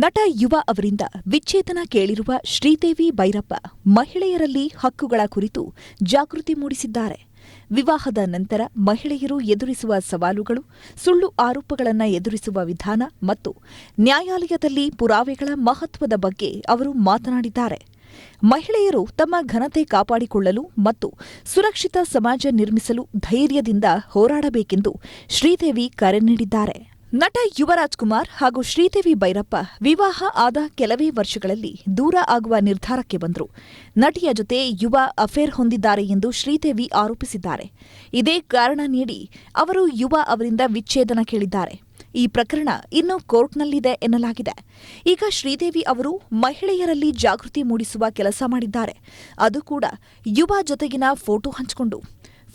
ನಟ ಯುವ ಅವರಿಂದ ವಿಚ್ಛೇದನ ಕೇಳಿರುವ ಶ್ರೀದೇವಿ ಭೈರಪ್ಪ ಮಹಿಳೆಯರಲ್ಲಿ ಹಕ್ಕುಗಳ ಕುರಿತು ಜಾಗೃತಿ ಮೂಡಿಸಿದ್ದಾರೆ. ವಿವಾಹದ ನಂತರ ಮಹಿಳೆಯರು ಎದುರಿಸುವ ಸವಾಲುಗಳು, ಸುಳ್ಳು ಆರೋಪಗಳನ್ನು ಎದುರಿಸುವ ವಿಧಾನ ಮತ್ತು ನ್ಯಾಯಾಲಯದಲ್ಲಿ ಪುರಾವೆಗಳ ಮಹತ್ವದ ಬಗ್ಗೆ ಅವರು ಮಾತನಾಡಿದ್ದಾರೆ. ಮಹಿಳೆಯರು ತಮ್ಮ ಘನತೆ ಕಾಪಾಡಿಕೊಳ್ಳಲು ಮತ್ತು ಸುರಕ್ಷಿತ ಸಮಾಜ ನಿರ್ಮಿಸಲು ಧೈರ್ಯದಿಂದ ಹೋರಾಡಬೇಕೆಂದು ಶ್ರೀದೇವಿ ಕರೆ ನೀಡಿದ್ದಾರೆ. ನಟ ಯುವರಾಜ್ ಕುಮಾರ್ ಹಾಗೂ ಶ್ರೀದೇವಿ ಭೈರಪ್ಪ ವಿವಾಹ ಆದ ಕೆಲವೇ ವರ್ಷಗಳಲ್ಲಿ ದೂರ ಆಗುವ ನಿರ್ಧಾರಕ್ಕೆ ಬಂದರು. ನಟಿಯ ಜೊತೆ ಯುವ ಅಫೇರ್ ಹೊಂದಿದ್ದಾರೆ ಎಂದು ಶ್ರೀದೇವಿ ಆರೋಪಿಸಿದ್ದಾರೆ. ಇದೇ ಕಾರಣ ನೀಡಿ ಅವರು ಯುವ ಅವರಿಂದ ವಿಚ್ಛೇದನ ಕೇಳಿದ್ದಾರೆ. ಈ ಪ್ರಕರಣ ಇನ್ನೂ ಕೋರ್ಟ್ನಲ್ಲಿದೆ ಎನ್ನಲಾಗಿದೆ. ಈಗ ಶ್ರೀದೇವಿ ಅವರು ಮಹಿಳೆಯರಲ್ಲಿ ಜಾಗೃತಿ ಮೂಡಿಸುವ ಕೆಲಸ ಮಾಡಿದ್ದಾರೆ. ಅದು ಕೂಡ ಯುವ ಜೊತೆಗಿನ ಫೋಟೋ ಹಂಚಿಕೊಂಡು.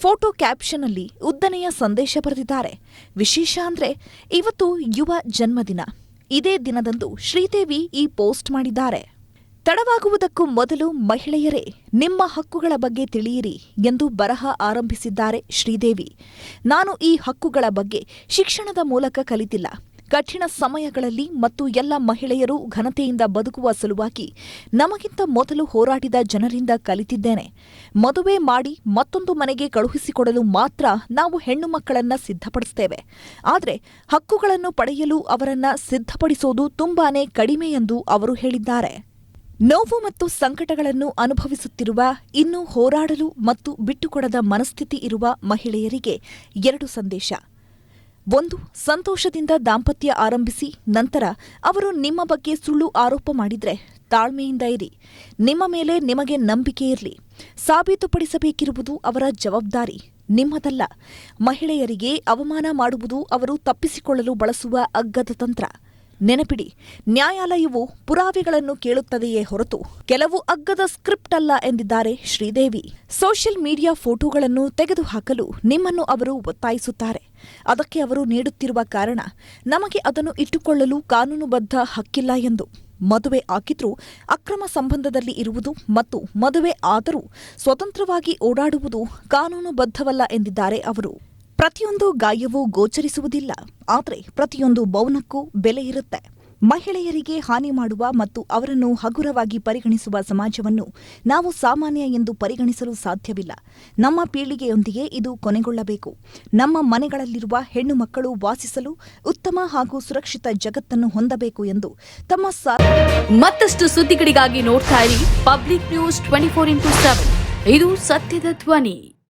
ಫೋಟೋ ಕ್ಯಾಪ್ಷನ್ನಲ್ಲಿ ಉದ್ದನೆಯ ಸಂದೇಶ ಬರೆದಿದ್ದಾರೆ. ವಿಶೇಷ ಅಂದ್ರೆ ಇವತ್ತು ಯುವ ಜನ್ಮದಿನ. ಇದೇ ದಿನದಂದು ಶ್ರೀದೇವಿ ಈ ಪೋಸ್ಟ್ ಮಾಡಿದ್ದಾರೆ. ತಡವಾಗುವುದಕ್ಕೂ ಮೊದಲು ಮಹಿಳೆಯರೇ ನಿಮ್ಮ ಹಕ್ಕುಗಳ ಬಗ್ಗೆ ತಿಳಿಯಿರಿ ಎಂದು ಬರಹ ಆರಂಭಿಸಿದ್ದಾರೆ ಶ್ರೀದೇವಿ. ನಾನು ಈ ಹಕ್ಕುಗಳ ಬಗ್ಗೆ ಶಿಕ್ಷಣದ ಮೂಲಕ ಕಲಿತಿಲ್ಲ. ಕಠಿಣ ಸಮಯಗಳಲ್ಲಿ ಮತ್ತು ಎಲ್ಲ ಮಹಿಳೆಯರು ಘನತೆಯಿಂದ ಬದುಕುವ ಸಲುವಾಗಿ ನಮಗಿಂತ ಮೊದಲು ಹೋರಾಡಿದ ಜನರಿಂದ ಕಲಿತಿದ್ದೇನೆ. ಮದುವೆ ಮಾಡಿ ಮತ್ತೊಂದು ಮನೆಗೆ ಕಳುಹಿಸಿಕೊಡಲು ಮಾತ್ರ ನಾವು ಹೆಣ್ಣು ಮಕ್ಕಳನ್ನ ಸಿದ್ಧಪಡಿಸುತ್ತೇವೆ. ಆದರೆ ಹಕ್ಕುಗಳನ್ನು ಪಡೆಯಲು ಅವರನ್ನ ಸಿದ್ಧಪಡಿಸೋದು ತುಂಬಾನೇ ಕಡಿಮೆ ಎಂದು ಅವರು ಹೇಳಿದ್ದಾರೆ. ನೋವು ಮತ್ತು ಸಂಕಟಗಳನ್ನು ಅನುಭವಿಸುತ್ತಿರುವ, ಇನ್ನೂ ಹೋರಾಡಲು ಮತ್ತು ಬಿಟ್ಟುಕೊಡದ ಮನಸ್ಥಿತಿ ಇರುವ ಮಹಿಳೆಯರಿಗೆ 2 ಸಂದೇಶ. 1. ಸಂತೋಷದಿಂದ ದಾಂಪತ್ಯ ಆರಂಭಿಸಿ ನಂತರ ಅವರು ನಿಮ್ಮ ಬಗ್ಗೆ ಸುಳ್ಳು ಆರೋಪ ಮಾಡಿದ್ರೆ ತಾಳ್ಮೆಯಿಂದ ಇರಿ. ನಿಮ್ಮ ಮೇಲೆ ನಿಮಗೆ ನಂಬಿಕೆ ಇರಲಿ. ಸಾಬೀತುಪಡಿಸಬೇಕಿರುವುದು ಅವರ ಜವಾಬ್ದಾರಿ, ನಿಮ್ಮದಲ್ಲ. ಮಹಿಳೆಯರಿಗೆ ಅವಮಾನ ಮಾಡುವುದು ಅವರು ತಪ್ಪಿಸಿಕೊಳ್ಳಲು ಬಳಸುವ ಅಗ್ಗದ ತಂತ್ರ. ನೆನಪಿಡಿ, ನ್ಯಾಯಾಲಯವು ಪುರಾವೆಗಳನ್ನು ಕೇಳುತ್ತದೆಯೇ ಹೊರತು ಕೆಲವು ಅಗ್ಗದ ಸ್ಕ್ರಿಪ್ಟ್ ಅಲ್ಲ ಎಂದಿದ್ದಾರೆ ಶ್ರೀದೇವಿ. ಸೋಷಿಯಲ್ ಮೀಡಿಯಾ ಫೋಟೋಗಳನ್ನು ತೆಗೆದುಹಾಕಲು ನಿಮ್ಮನ್ನು ಅವರು ಒತ್ತಾಯಿಸುತ್ತಾರೆ. ಅದಕ್ಕೆ ಅವರು ನೀಡುತ್ತಿರುವ ಕಾರಣ, ನಮಗೆ ಅದನ್ನು ಇಟ್ಟುಕೊಳ್ಳಲು ಕಾನೂನುಬದ್ಧ ಹಕ್ಕಿಲ್ಲ ಎಂದು. ಮದುವೆ ಆಗಿದ್ರೂ ಅಕ್ರಮ ಸಂಬಂಧದಲ್ಲಿ ಇರುವುದು ಮತ್ತು ಮದುವೆ ಆದರೂ ಸ್ವತಂತ್ರವಾಗಿ ಓಡಾಡುವುದು ಕಾನೂನುಬದ್ಧವಲ್ಲ ಎಂದಿದ್ದಾರೆ ಅವರು. ಪ್ರತಿಯೊಂದು ಗಾಯವೂ ಗೋಚರಿಸುವುದಿಲ್ಲ, ಆದರೆ ಪ್ರತಿಯೊಂದು ಮೌನಕ್ಕೂ ಬೆಲೆ ಇರುತ್ತೆ. ಮಹಿಳೆಯರಿಗೆ ಹಾನಿ ಮಾಡುವ ಮತ್ತು ಅವರನ್ನು ಹಗುರವಾಗಿ ಪರಿಗಣಿಸುವ ಸಮಾಜವನ್ನು ನಾವು ಸಾಮಾನ್ಯ ಎಂದು ಪರಿಗಣಿಸಲು ಸಾಧ್ಯವಿಲ್ಲ. ನಮ್ಮ ಪೀಳಿಗೆಯೊಂದಿಗೆ ಇದು ಕೊನೆಗೊಳ್ಳಬೇಕು. ನಮ್ಮ ಮನೆಗಳಲ್ಲಿರುವ ಹೆಣ್ಣು ಮಕ್ಕಳು ವಾಸಿಸಲು ಉತ್ತಮ ಹಾಗೂ ಸುರಕ್ಷಿತ ಜಗತ್ತನ್ನು ಹೊಂದಬೇಕು ಎಂದು ತಮ್ಮ ಮತ್ತಷ್ಟು ಸುದ್ದಿಗಳಿಗಾಗಿ ನೋಡ್ತಾ ಇರಿ ಪಬ್ಲಿಕ್ ನ್ಯೂಸ್ 24x7. ಇದು ಸತ್ಯದ ಧ್ವನಿ.